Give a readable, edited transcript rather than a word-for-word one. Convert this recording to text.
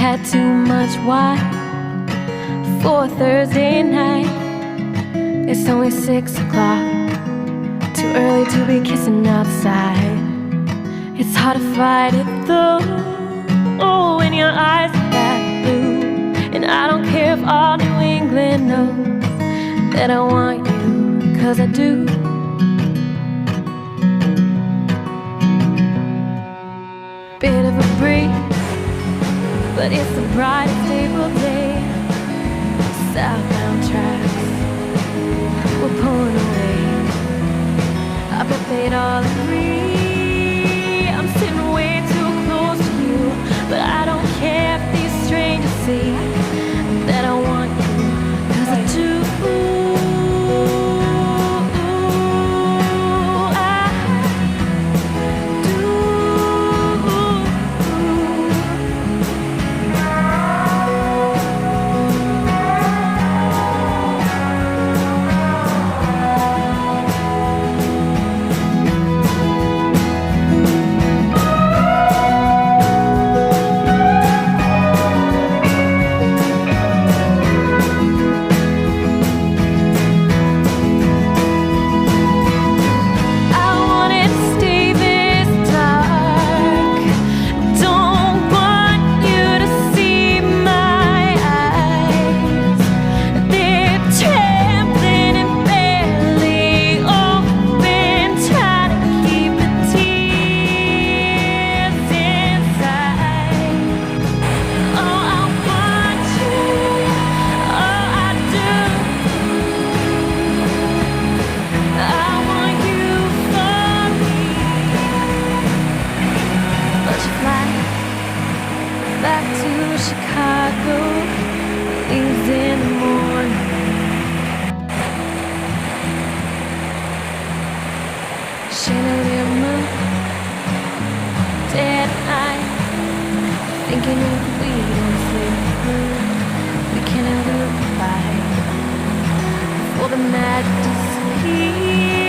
had too much wine for Thursday night. It's only 6 o'clock, too early to be kissing outside. It's hard to fight it though, oh, when your eyes are that blue. And I don't care if all New England knows that I want you, 'cause I do. Bit of a breeze, but it's the brightest April day. Southbound tracks were pulling away. I bet they'd all agree I'm sitting way too close to you. But I don't care if these strangers see that I want you, 'cause I do. Back to Chicago, leaves in the morning. Chandelier moon, dead night, thinking if we don't sleep, we can have a fight before the magic disappears.